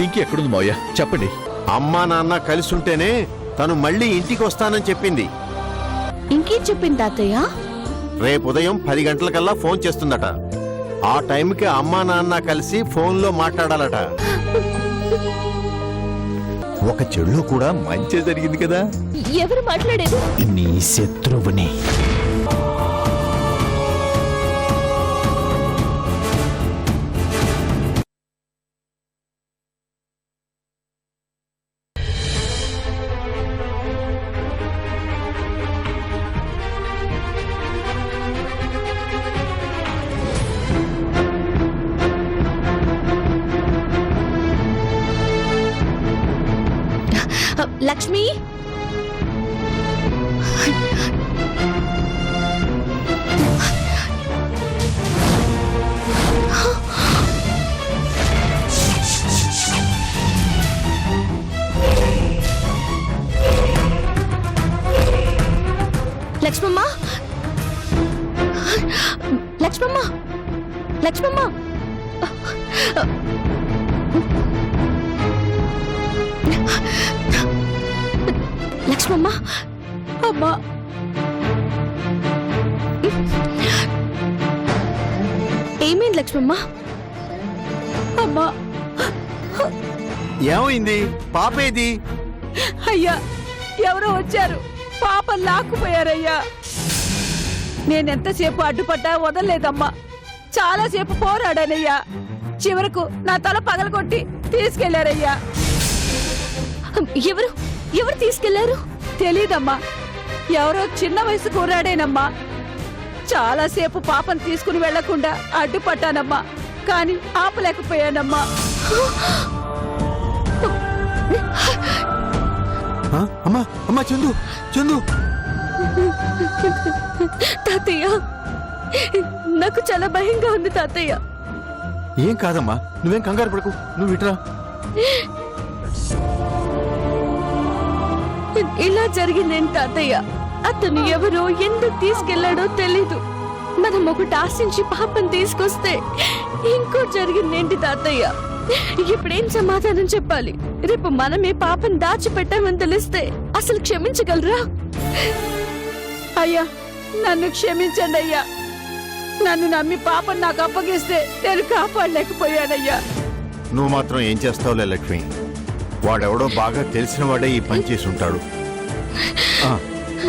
పింకీ ఎక్కడుంది మావయ్య చెప్పండి. అమ్మా నాన్న కలిసి ఉంటేనే తను మళ్ళీ ఇంటికి వస్తానని చెప్పింది. ఇంకేం చెప్పింది తాతయ్య? రేపు ఉదయం 10 గంటలకల్లా ఫోన్ చేస్తుందట. ఆ టైంకి అమ్మా నాన్న కలిసి ఫోన్లో మాట్లాడాలట. ఒక చెడులో కూడా మంచి జరిగింది కదా. ఎవరు మాట్లాడేది? నీ శత్రువుని. లక్ష్మి, లక్ష్మమ్మ, లక్ష్మమ్మ, లక్ష్మమ్మ. లక్ష్మమ్మ, అమ్మా, ఏమైంది లక్ష్మమ్మ? అమ్మా, ఏమైంది? పాపేది? అయ్యా, ఎవరో వచ్చారు, పాప లాక్కుపోయారయ్యా. నేనెంతసేపు అడ్డుపడ్డా వదలలేదమ్మా. చాలాసేపు పోరాడానయ్యా. చివరకు నా తల పగలగొట్టి తీసుకెళ్లారయ్యా. ఎవరు ఎవరు తీసుకెళ్లారు? తెలీదమ్మా. ఎవరో చిన్న వయసు కూరాడేనమ్మా. చాలాసేపు పాపను తీసుకుని వెళ్లకుండా అడ్డుపట్టానమ్మా, కానీ ఆపలేకపోయానమ్మా. అమ్మా అమ్మా, చందు చందు. తాతయ్య, నాకు చాలా భయంగా ఉంది తాతయ్య. ఏం కాదమ్మా, నువ్వేం కంగారు పడకు. నువ్వు ఇట్రా. ఇలా జరిగిందేంటి తాతయ్య? అతను ఎవరో ఎందుకు తీసుకెళ్లాడో తెలీదు. మనం ఒకటి ఆశించి పాపం తీసుకొస్తే ఇంకో జరిగిందేంటి తాతయ్య? ఇప్పుడేం సమాధానం చెప్పాలి? రేపు మనమే పాపం దాచిపెట్టామని తెలిస్తే అసలు క్షమించగలరా? అయ్యా, నన్ను క్షమించండి అయ్యా. నన్ను నమ్మి పాపను నాకు అప్పగిస్తే నేను కాపాడలేకపోయానయ్యా. నువ్వు మాత్రం ఏం చేస్తావులే లక్ష్మి. వాడెవడో బాగా తెలిసిన వాడే ఈ పని చేసి ఉంటాడు.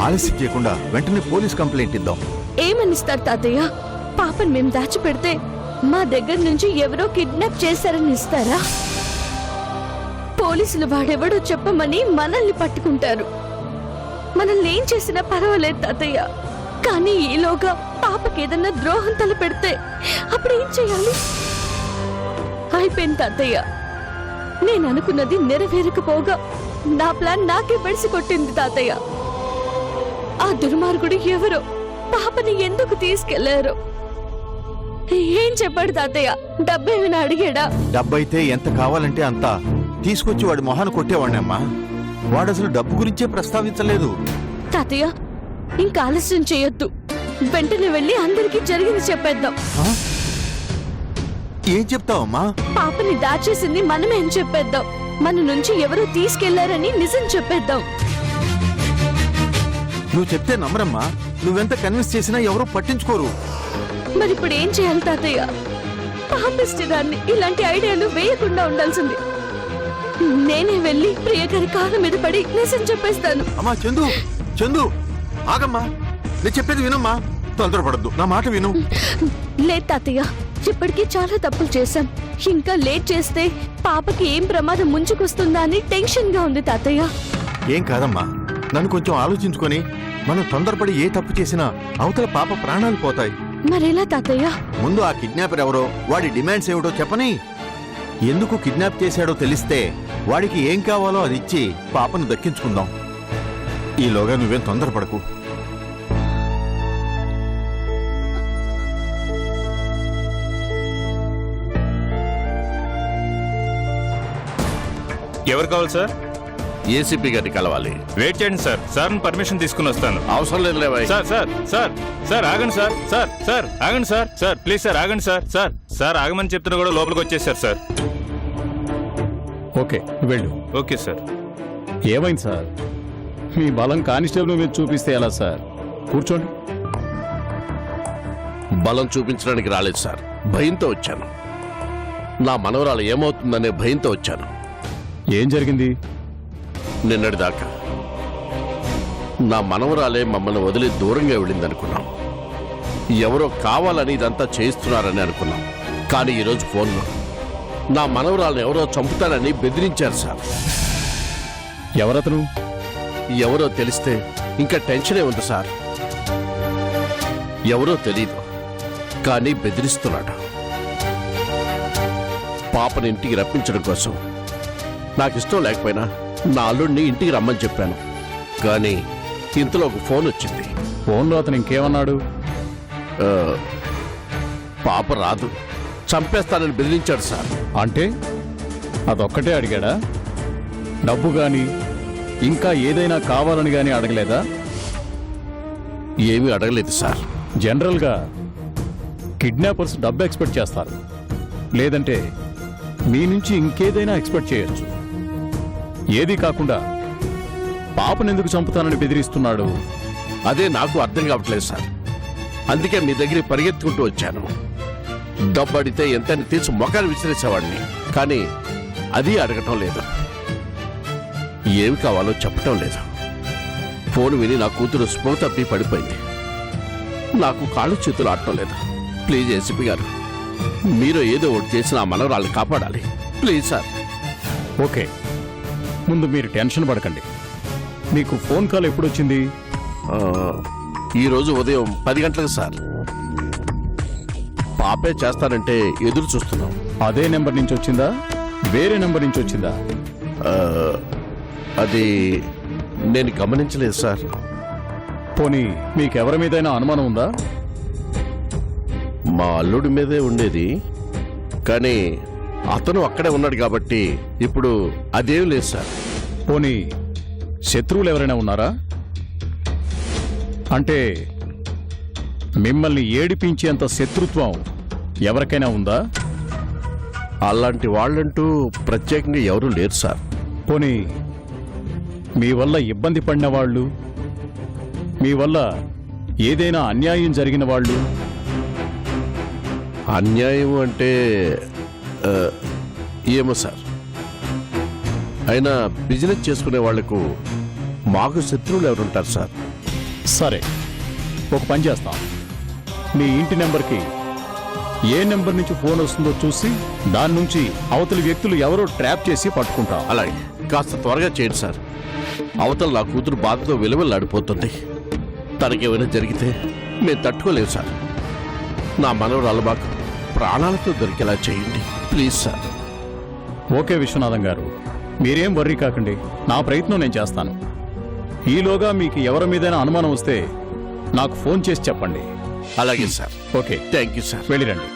ఆలస్యం చేయకుండా వెంటనే పోలీస్ కంప్లైంట్ ఇద్దాం. ఏమనిస్తారు తాతయ్య? పాపను మేము దాచిపెడితే మా దగ్గర నుంచి ఎవరో కిడ్నాప్ చేశారని ఇస్తారా? పోలీసులు వాడెవడో చెప్పమని మనల్ని పట్టుకుంటారు. మనల్ని ఏం చేసినా పర్వాలేదు తాతయ్య, కానీ ఈలోగా పాపకేదన్నా ద్రోహం తలపెడితే అప్పుడేం చేయాలి? అయిపోయింది తాతయ్య. నేను అనుకున్నది నెరవేరకపోగా నా ప్లాన్ నాకే బెడిసి కొట్టింది తాతయ్య. ఆ దుర్మార్గుడు ఎవరో పాపని ఎందుకు తీసుకెళ్లారో ఏం చెప్పాడు తాతయ్య? డబ్బేమైనా అడిగాడా? డబ్బైతే ఎంత కావాలంటే అంత తీసుకొచ్చి వాడి మొహాన కొట్టేవాడినమ్మా. వాడు అసలు డబ్బు గురించే ప్రస్తావించలేదు. తాతయ్య, ఇంకా ఆలస్యం చేయొద్దు. వెంటనే వెళ్ళి అందరికీ జరిగింది చెప్పేద్దాం. ఏం చెప్తావమ్మా? పాపని దాచేసింది మనమేం చెప్పేద్దాం. మన నుంచి ఎవరో తీసుకెళ్లారని నిజం చెప్పేద్దాం. నువ్వు చెప్తే నమ్మరమ్మా. నువ్వెంత కన్విన్స్ చేసినా ఎవరూ పట్టించుకోరు. మరి ఇప్పుడు ఏం చేయాలి తాతయ్య? పాపిష్టిదాన్ని ఇలాంటి ఐడియాలు వేయకుండా ఉండాల్సింది. నేనే వెళ్ళి ప్రియగారి కాళ్ళ మీద పడి నిజం చెప్పేస్తాను. అమ్మా చందు, చందు ఆగమ్మా. నేను చెప్పేది వినమ్మా. తొందరపడద్దు, నా మాట విను. లేదు తాతయ్య, ఇప్పటికీ చాలా తప్పులు చేశాం. ఇంకా లేట్ చేస్తే పాపకి ఏం ప్రమాదం ముంచుకొస్తుందా అని టెన్షన్ గా ఉంది తాతయ్య. ఏం కాదమ్మా, నన్ను కొంచెం ఆలోచించుకొని మనం తొందరపడి ఏ తప్పు చేసినా అవతల పాప ప్రాణాలు పోతాయి. మరెలా తాతయ్య? ముందు ఆ కిడ్నాపర్ ఎవరో, వాడి డిమాండ్స్ ఏమిటో చెప్పని, ఎందుకు కిడ్నాప్ చేశాడో తెలిస్తే వాడికి ఏం కావాలో అది ఇచ్చి పాపను దక్కించుకుందాం. ఈలోగా నువ్వేం తొందరపడకు. ఎవరు కావాలి సార్? ఏసీపీ గారిని కలవాలి. వెయిట్ చేయండి సార్, సార్ పర్మిషన్ తీసుకుని వస్తాను. అవసరం లేదు లేవా? సార్ సార్ సార్ సార్ ఆగండి సార్. సార్ సార్ ఆగండి సార్. సార్ ప్లీజ్ సార్ ఆగండి సార్. సార్ సార్ ఆగమని చెప్తున్నా కూడా లోపలికి వచ్చేసారు సార్. ఓకే వెళ్ళు. Okay sir. ఏమైంది సార్? మీ బలం కానిస్టేబుల్ మీద చూపిస్తే ఎలా సార్? కూర్చోండి. బలం చూపించడానికి రాలేదు సార్, భయంతో వచ్చాను. నా మనవరాలు ఏమవుతుందనే భయంతో వచ్చాను. ఏం జరిగింది? నిన్నటిదాకా నా మనవరాలే మమ్మల్ని వదిలి దూరంగా వెళ్ళిందనుకున్నాం. ఎవరో కావాలని ఇదంతా చేయిస్తున్నారని అనుకున్నాం. కానీ ఈరోజు ఫోన్లో నా మనవరాలను ఎవరో చంపుతానని బెదిరించారు సార్. ఎవరతను? ఎవరో తెలిస్తే ఇంకా టెన్షనే ఉంది సార్. ఎవరో తెలీదు, కానీ బెదిరిస్తున్నాడు. పాపని ఇంటికి రప్పించడం కోసం నాకు ఇష్టం లేకపోయినా నా అల్లుడిని ఇంటికి రమ్మని చెప్పాను. కానీ ఇంతలో ఒక ఫోన్ వచ్చింది. ఫోన్లో అతను ఇంకేమన్నాడు? ఆ, పాప రాదు, చంపేస్తానని బెదిరించాడు సార్. అంటే అదొక్కటే అడిగాడా? డబ్బు గాని ఇంకా ఏదైనా కావాలని గాని అడగలేదా? ఏమీ అడగలేదు సార్. జనరల్గా కిడ్నాపర్స్ డబ్బు ఎక్స్పెక్ట్ చేస్తారు, లేదంటే మీ నుంచి ఇంకేదైనా ఎక్స్పెక్ట్ చేయొచ్చు. ఏదీ కాకుండా పాపనెందుకు చంపుతానని బెదిరిస్తున్నాడు? అదే నాకు అర్థం కావట్లేదు సార్. అందుకే మీ దగ్గరికి పరిగెత్తుకుంటూ వచ్చాను. డబ్బు అడిగితే ఎంతని తీసి మొఖాన్ని విసిరేసేవాడిని, కానీ అది అడగటం లేదు. ఏమి కావాలో చెప్పటం లేదు. ఫోన్ విని నా కూతురు స్పృహ తప్పి పడిపోయింది. నాకు కాళ్ళు చేతులు ఆడటం లేదు. ప్లీజ్ ఏసీపీ గారు, మీరు ఏదో ఒకటి చేసి నా మనవరాల్ని కాపాడాలి. Please sir. ఓకే, ముందు మీరు టెన్షన్ పడకండి. మీకు ఫోన్ కాల్ ఎప్పుడొచ్చింది? ఆ, ఈరోజు ఉదయం 10 గంటలకు సార్. పాపే చేస్తానంటే ఎదురు చూస్తున్నాం. అదే నెంబర్ నుంచి వచ్చిందా, వేరే నెంబర్ నుంచి వచ్చిందా? ఆ, అది నేను గమనించలేదు సార్. పోనీ మీకెవరి మీదైనా అనుమానం ఉందా? మా అల్లుడి మీదే ఉండేది, కానీ అతను అక్కడే ఉన్నాడు కాబట్టి ఇప్పుడు అదేం లేదు సార్. పోనీ శత్రువులు ఎవరైనా ఉన్నారా? అంటే మిమ్మల్ని ఏడిపించేంత శత్రుత్వం ఎవరికైనా ఉందా? అలాంటి వాళ్ళంటూ ప్రత్యేకంగా ఎవరూ లేరు సార్. పోనీ మీ వల్ల ఇబ్బంది పడిన వాళ్ళు, మీ వల్ల ఏదైనా అన్యాయం జరిగిన వాళ్ళు? అన్యాయం అంటే ఆ, ఏమో సార్. అయినా బిజినెస్ చేసుకునే వాళ్లకు మాకు శత్రువులు ఎవరుంటారు సార్? సరే, ఒక పని చేస్తాం. మీ ఇంటి నెంబర్కి ఏ నెంబర్ నుంచి ఫోన్ వస్తుందో చూసి దాని నుంచి అవతలి వ్యక్తులు ఎవరో ట్రాప్ చేసి పట్టుకుంటాం. అలాగే, కాస్త త్వరగా చేయండి సార్. అవతల నా కూతురు బాధతో విలువలాడిపోతుంది. తనకేమైనా జరిగితే మేము తట్టుకోలేము సార్. నా మనవరాలు మాకు ప్రాణాలతో దొరికేలా చేయండి ప్లీజ్ సార్. ఓకే విశ్వనాథం గారు, మీరేం వర్రీ కాకండి. నా ప్రయత్నం నేను చేస్తాను. ఈలోగా మీకు ఎవరి మీదైనా అనుమానం వస్తే నాకు ఫోన్ చేసి చెప్పండి. అలాగే sir. Okay, thank you sir. వెళ్ళిరండి.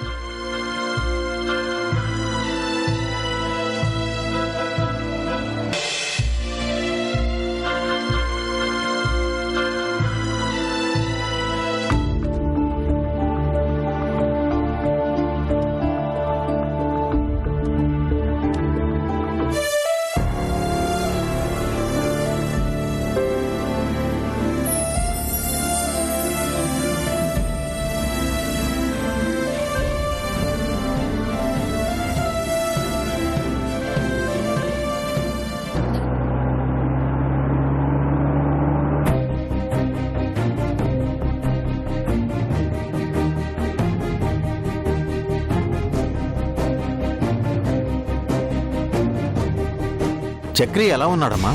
చక్రి ఎలా ఉన్నాడమ్మా?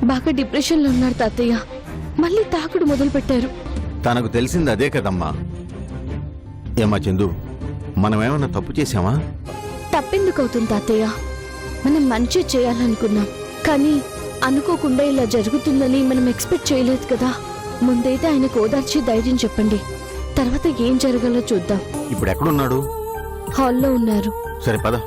బాగా డిప్రెషన్ లో ఉన్నారు తాతయ్య. మళ్ళీ తాకుడు మొదలు పెట్టారు. తనకు తెలిసింది అదే కదమ్మా. ఏమా చందు, మనమేమన్నా తప్పు చేశామా? తప్పెందుకు అవుతుంది తాతయ్య? మనం మంచి చేయాలనుకున్నాం, కానీ అనుకోకుండా ఇలా జరుగుతుందని మనం ఎక్స్పెక్ట్ చేయలేదు కదా. ముందైతే ఆయనకు ఓదార్చి ధైర్యం చెప్పండి, తర్వాత ఏం జరగాలో చూద్దాం. ఇప్పుడు ఎక్కడున్నాడు? హాల్లో ఉన్నారు. సరే పద.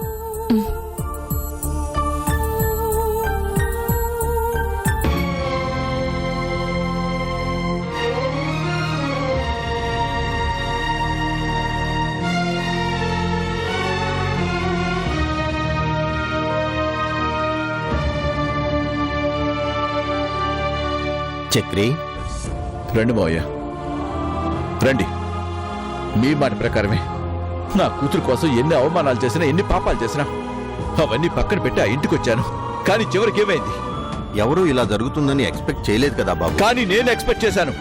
చక్రి, రండి మావయ్య రండి. మీ మాట ప్రకారమే నా కూతురు కోసం ఎన్ని అవమానాలు చేసినా ఎన్ని పాపాలు చేసినా అవన్నీ పక్కన పెట్టి ఆ ఇంటికి వచ్చాను. కానీ చివరికి ఏమైంది? ఎవరూ ఇలా జరుగుతుందని ఎక్స్పెక్ట్ చేయలేదు కదా బాబు. కానీ నేను ఎక్స్పెక్ట్ చేశాను.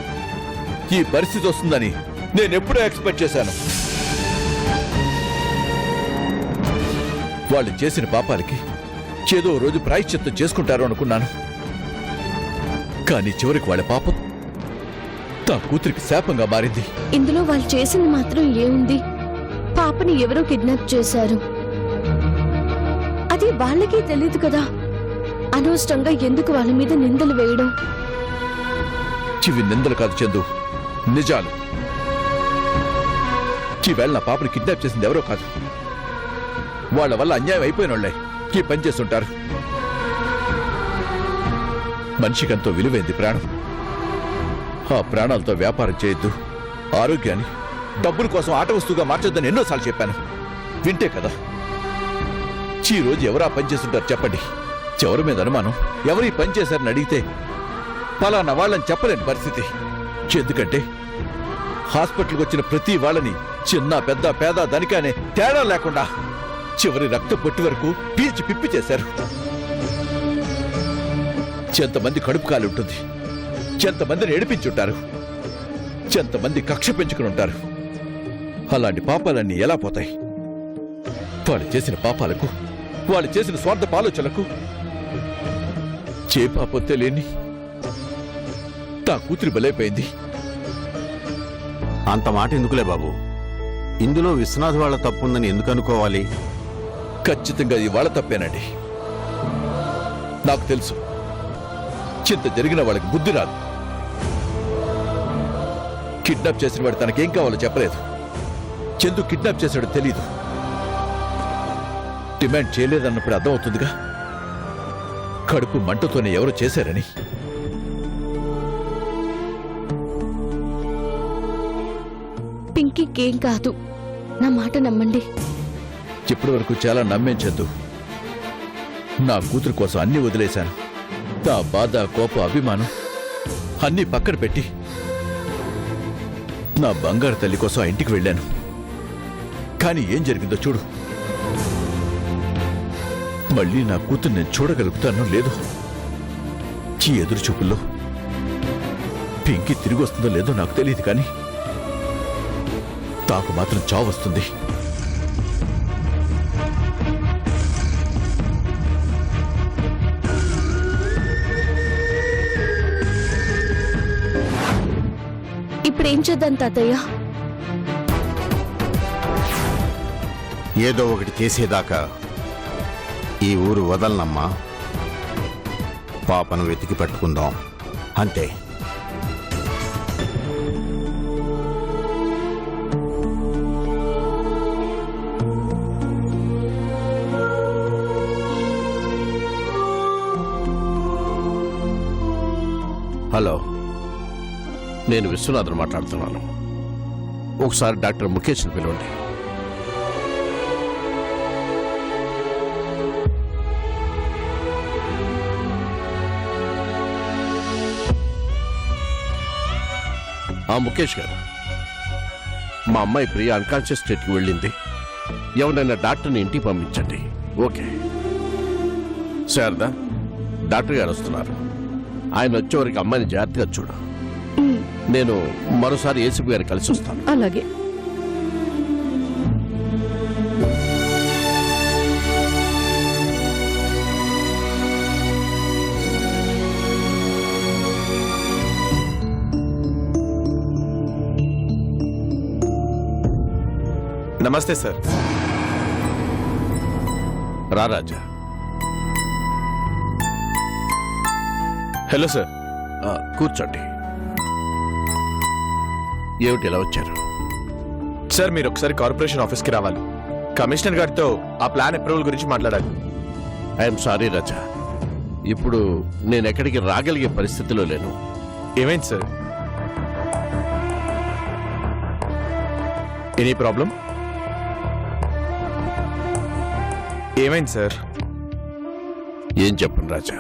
ఈ పరిస్థితి వస్తుందని నేను ఎప్పుడూ ఎక్స్పెక్ట్ చేశాను. వాళ్ళు చేసిన పాపాలకి ఏదో రోజు ప్రాయశ్చిత్తం చేసుకుంటారు అనుకున్నాను. కానీ చివరికి వాళ్ళ పాపం నా కూతురికి శాపంగా మారింది. ఇందులో వాళ్ళు చేసింది మాత్రం ఏముంది? పాపని ఎవరో కిడ్నాప్ చేశారు. అది వాళ్ళకి తెలియదు కదా. అనవసరంగా ఎందుకు వాళ్ళ మీద నిందలు వేయడం? చివి నిందలు కాదు చందు, నిజాలు. ఈవేళ నా పాపని కిడ్నాప్ చేసింది ఎవరో కాదు. వాళ్ళ వల్ల అన్యాయం అయిపోయిన వాళ్ళే ఈ పని చేస్తుంటారు. మనిషికంతో విలువైంది ప్రాణం. ఆ ప్రాణాలతో వ్యాపారం చేయొద్దు, ఆరోగ్యాన్ని డబ్బుల కోసం ఆట వస్తువుగా మార్చొద్దని ఎన్నోసార్లు చెప్పాను. వింటే కదా. ఈ రోజు ఎవరా పని చేస్తుంటారు చెప్పండి. ఎవరి మీద అనుమానం, ఎవరు ఈ పని చేశారని అడిగితే పలానా వాళ్ళని చెప్పలేని పరిస్థితి. ఎందుకంటే హాస్పిటల్కి వచ్చిన ప్రతి వాళ్ళని చిన్న పెద్ద పేద ధనికానే తేడా లేకుండా చివరి రక్త పొట్టి వరకు పీల్చి పిప్పి చేశారు. ఎంతమంది కడుపు కాలి ఉంటుంది, ఎంతమందిని ఏడిపించుంటారు, ఎంతమంది కక్ష పెంచుకుని ఉంటారు. అలాంటి పాపాలన్నీ ఎలా పోతాయి? వాళ్ళు చేసిన పాపాలకు, వాళ్ళు చేసిన స్వార్థ ఆలోచనలకు పాపం తెలియని తా కూతురి బలైపోయింది. అంత మాట ఎందుకులే బాబు. ఇందులో విశ్వనాథ్ వాళ్ళ తప్పుందని ఎందుకు అనుకోవాలి? ఖచ్చితంగా ఇది వాళ్ళ తప్పేనండి. నాకు తెలుసు, చింత జరిగిన వాళ్ళకి బుద్ధి రాదు. కిడ్నాప్ చేసిన వాడు తనకేం కావాలో చెప్పలేదు. చందు కిడ్నాప్ చేశాడో తెలీదు. డిమాండ్ చేయలేదన్నప్పుడు అర్థమవుతుందిగా కడుపు మంటతోనే ఎవరు చేశారని. పింకీకేం కాదు, నా మాట నమ్మండి. ఇప్పటి వరకు చాలా నమ్మించద్దు. నా కూతురు కోసం అన్ని వదిలేశాను. నా బాధ, కోపం, అభిమానం అన్నీ పక్కన పెట్టి నా బంగారు తల్లి కోసం ఆ ఇంటికి వెళ్ళాను. కానీ ఏం జరిగిందో చూడు. మళ్ళీ నా కూతురు నేను చూడగలుగుతానో లేదో. ఈ ఎదురు చూపుల్లో పింకి తిరిగి వస్తుందో లేదో నాకు తెలియదు, కానీ తాకు మాత్రం చావు వస్తుంది. ఇప్పుడేం చేద్దాం తాతయ్య? ఏదో ఒకటి చేసేదాకా ఈ ఊరు వదలనమ్మా. పాపను వెతికి పట్టుకుందాం అంతే. హలో, నేను విశ్వనాథన్ మాట్లాడుతున్నాను. ఒకసారి డాక్టర్ ముఖేష్ని పిలవండి. ముఖేష్ గారు, మా అమ్మాయి ప్రియ అన్కాన్షియస్ స్టేట్కి వెళ్ళింది. ఎవరైనా డాక్టర్ని ఇంటికి పంపించండి. ఓకే. శారదా, డాక్టర్ గారు వస్తున్నారు. ఆయన వచ్చేవరకు అమ్మాయిని జాగ్రత్తగా చూడు. నేను మరోసారి ఏసీపీ గారిని కలిసి వస్తాను. అలాగే. నమస్తే సార్. రా రాజా. Hello sir. కూర్చోండి. ఏమిటి ఇలా వచ్చారు? సార్, మీరు ఒకసారి కార్పొరేషన్ ఆఫీస్కి రావాలి. కమిషనర్ గారితో ఆ ప్లాన్ అప్రూవల్ గురించి మాట్లాడాలి. ఐఎమ్ సారీ రాజా, ఇప్పుడు నేను ఎక్కడికి రాగలిగే పరిస్థితిలో లేను. ఏమైంది సార్? Any problem? ఏమైంది సార్? ఏం చెప్పను రాజా,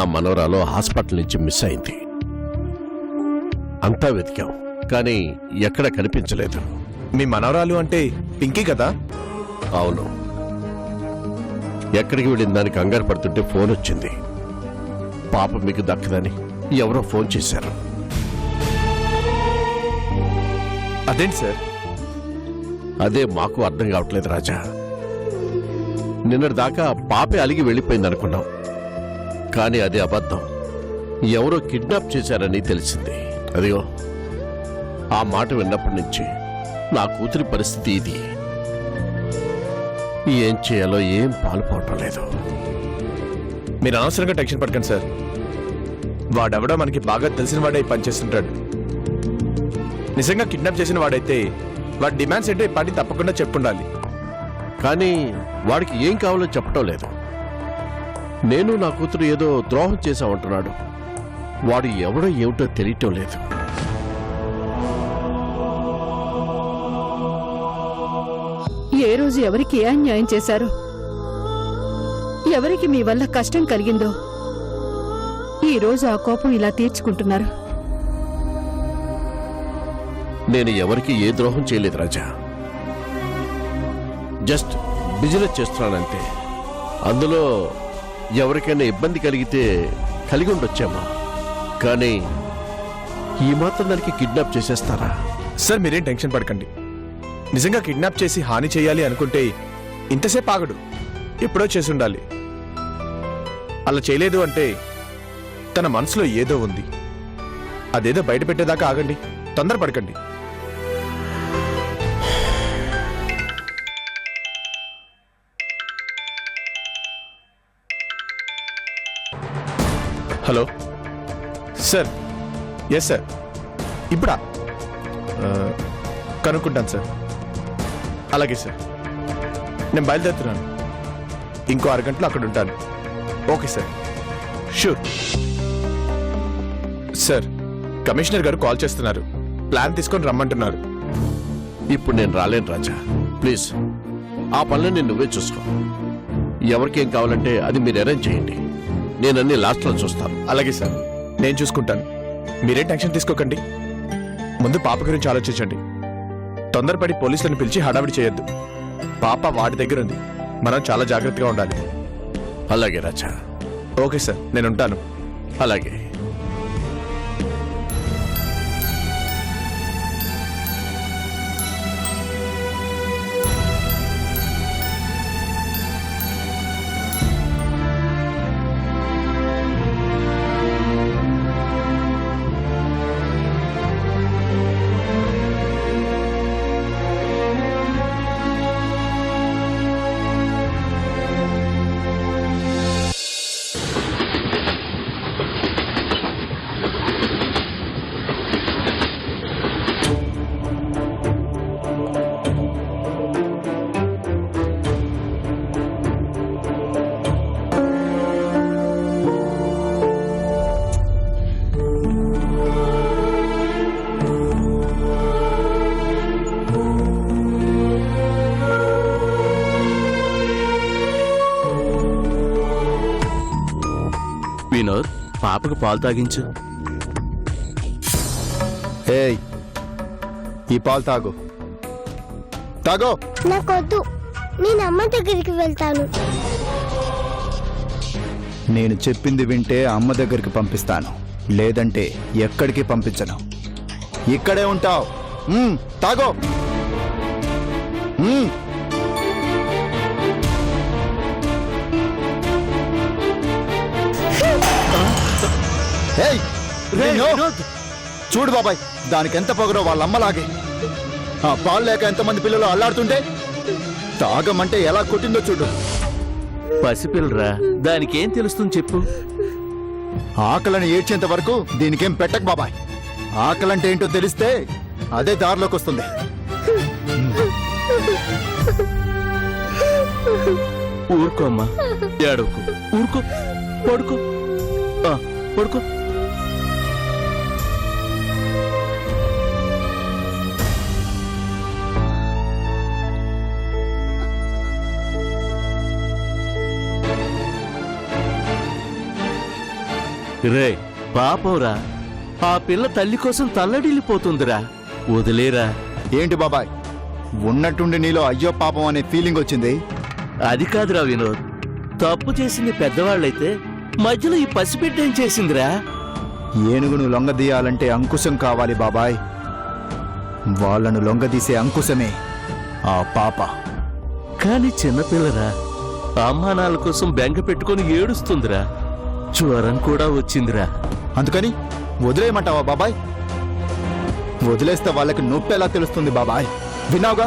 నా మనవరాలు హాస్పిటల్ నుంచి మిస్ అయింది. అంతా వెతికాం, కానీ ఎక్కడ కనిపించలేదు. మీ మనవరాలు అంటే పింకీ కదా? అవును. ఎక్కడికి వెళ్ళిన దానికి కంగారు పడుతుంటే ఫోన్ వచ్చింది. పాప మీకు దక్కదని ఎవరో ఫోన్ చేశారు. అదేంటి సార్? అదే మాకు అర్థం కావట్లేదు రాజా. నిన్నటి దాకా పాపే అలిగి వెళ్ళిపోయింది అనుకున్నాం, కానీ అది అబద్ధం. ఎవరో కిడ్నాప్ చేశారని తెలిసింది. అదిగో ఆ మాట విన్నప్పటి నుంచి నా కూతురి పరిస్థితి ఇది. ఏం చేయాలో ఏం పాలుపోవటం లేదు. మీరు అనవసరంగా టెన్షన్ పడకండి సార్. వాడెవడో మనకి బాగా తెలిసిన వాడే పనిచేస్తుంటాడు. నిజంగా కిడ్నాప్ చేసిన వాడైతే వాడి డిమాండ్స్ ఏంటో ఈ పార్టీ తప్పకుండా చెప్పుండాలి. కానీ వాడికి ఏం కావాలో చెప్పటం లేదు. నేను నా కూతురు ఏదో ద్రోహం చేశామంటున్నాడు. వాడు ఎవడో ఏమిటో తెలియటం లేదు. ఏ రోజు ఎవరికి ఏ అన్యాయం చేశారో, ఎవరికి మీ వల్ల కష్టం కలిగిందో ఈ రోజు ఆ కోపం ఇలా తీర్చుకుంటున్నారు. నేను ఎవరికి ఏ ద్రోహం చేయలేదు రాజా. Just business చేస్తున్నానంతే. అందులో ఎవరికైనా ఇబ్బంది కలిగితే కలిగి ఉండొచ్చేమో, కానీ ఈ మాత్రం దానికి కిడ్నాప్ చేసేస్తారా? సార్ మీరేం టెన్షన్ పడకండి. నిజంగా కిడ్నాప్ చేసి హాని చేయాలి అనుకుంటే ఇంతసేపు ఆగడు, ఎప్పుడో చేసి ఉండాలి. అలా చేయలేదు అంటే తన మనసులో ఏదో ఉంది. అదేదో బయట పెట్టేదాకా ఆగండి, తొందరపడకండి. Hello sir. Yes sir. ఇప్పుడా? కనుక్కుంటాను సార్. అలాగే సార్, నేను బయలుదేరుతున్నాను. ఇంకో అరగంటలో అక్కడ ఉంటాను. Okay sir, sure. Sir, commissioner గారు కాల్ చేస్తున్నారు. ప్లాన్ తీసుకొని రమ్మంటున్నారు. ఇప్పుడు నేను రాలేను రాజా. ప్లీజ్ ఆ పనులని నువ్వే చూసుకో. ఎవరికేం కావాలంటే అది మీరు అరేంజ్ చేయండి. నేను అన్ని లాస్ట్లో చూస్తాను. అలాగే సార్, నేను చూసుకుంటాను. మీరే టెన్షన్ తీసుకోకండి. ముందు పాప గురించి ఆలోచించండి. తొందరపడి పోలీసులను పిలిచి హడావిడి చేయొద్దు. పాప వాడి దగ్గర ఉంది. మనం చాలా జాగ్రత్తగా ఉండాలి. అలాగే రాజా. ఓకే సార్, నేను ఉంటాను. అలాగే. వినోద్, పాపకు పాలు తాగించు. ఏయ్, ఈ పాలు తాగు. తాగో. నాకొద్దు, నేను అమ్మ దగ్గరికి వెళ్తాను. నేను చెప్పింది వింటే అమ్మ దగ్గరికి పంపిస్తాను, లేదంటే ఎక్కడికి పంపించను. ఇక్కడే ఉంటావు. తాగో. ఏయ్, చూడు బాబాయ్, దానికి ఎంత పొగరో వాళ్ళ అమ్మలాగే. ఆ పాలు లేక ఎంతమంది పిల్లలు అల్లాడుతుంటే తాగమంటే ఎలా కొట్టిందో చూడు. పసిపిల్లరా, దానికేం తెలుస్తుంది చెప్పు. ఆకలిని ఏడ్చేంత వరకు దీనికేం పెట్టకు బాబాయ్. ఆకలంటే ఏంటో తెలిస్తే అదే దారిలోకి వస్తుంది. ఊరుకో అమ్మా, ఏడవకు. ఊరుకో, పడుకో. పడుకో. రే పాపంరా, ఆ పిల్ల తల్లి కోసం తల్లడిల్లిపోతుందిరా, వదిలేరా. ఏంటి బాబాయ్, ఉన్నట్టుండి నీలో అయ్యో పాపం అనే ఫీలింగ్ వచ్చింది? అది కాదురా వినోద్, తప్పు చేసింది పెద్దవాళ్ళైతే మధ్యలో ఈ పసిబిడ్డ ఏం చేసిందిరా? ఏనుగును లొంగదీయాలంటే అంకుశం కావాలి బాబాయ్. వాళ్ళను లొంగదీసే అంకుశమే ఆ పాప. కాని చిన్నపిల్లరా, అమ్మానాల కోసం బెంగ పెట్టుకొని ఏడుస్తుందిరా, జ్వరం కూడా వచ్చిందిరా. అందుకని వదిలేయమంటావా బాబాయ్? వదిలేస్తే వాళ్ళకి నొప్పి ఎలా తెలుస్తుంది బాబాయ్? విన్నావుగా,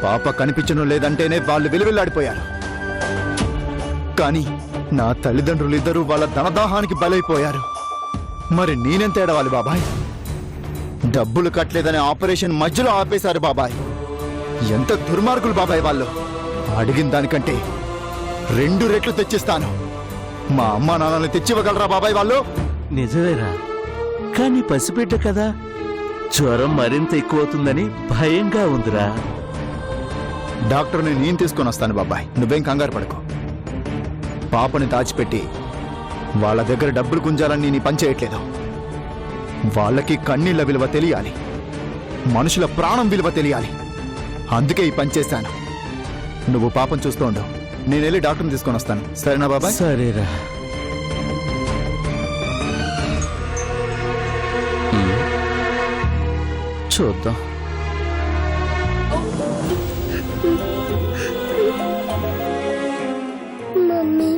పాప కనిపించడం లేదంటేనే వాళ్ళు విలువిల్లాడిపోయారు. కానీ నా తల్లిదండ్రులిద్దరూ వాళ్ళ ధనదాహానికి బలైపోయారు. మరి నేనెంత ఏడవాలి బాబాయ్? డబ్బులు కట్టలేదనే ఆపరేషన్ మధ్యలో ఆపేశారు బాబాయ్. ఎంత దుర్మార్గులు బాబాయ్ వాళ్ళు. అడిగిన దానికంటే 2 రెట్లు తెచ్చిస్తాను. మా అమ్మా నాన్నల్ని తెచ్చివ్వగలరా బాబాయ్ వాళ్ళు? నిజమేరా, కాని పసిబిడ్డ కదా, జ్వరం మరింత ఎక్కువవుతుందని భయంగా ఉందిరా. డాక్టర్ని నేను తీసుకొని వస్తాను బాబాయ్, నువ్వేం కంగారు పడకు. పాపని దాచిపెట్టి వాళ్ళ దగ్గర డబ్బులు గుంజాలని నేను ఈ పని చేయట్లేదు. వాళ్ళకి కన్నీళ్ల విలువ తెలియాలి, మనుషుల ప్రాణం విలువ తెలియాలి. అందుకే ఈ పని చేశాను. నువ్వు పాపం చూస్తూ ఉండవు, నేను వెళ్ళి డాక్టర్ని తీసుకొని వస్తాను. సరేనా బాబాయ్? సరేరా. చూద్దాం. మమ్మీ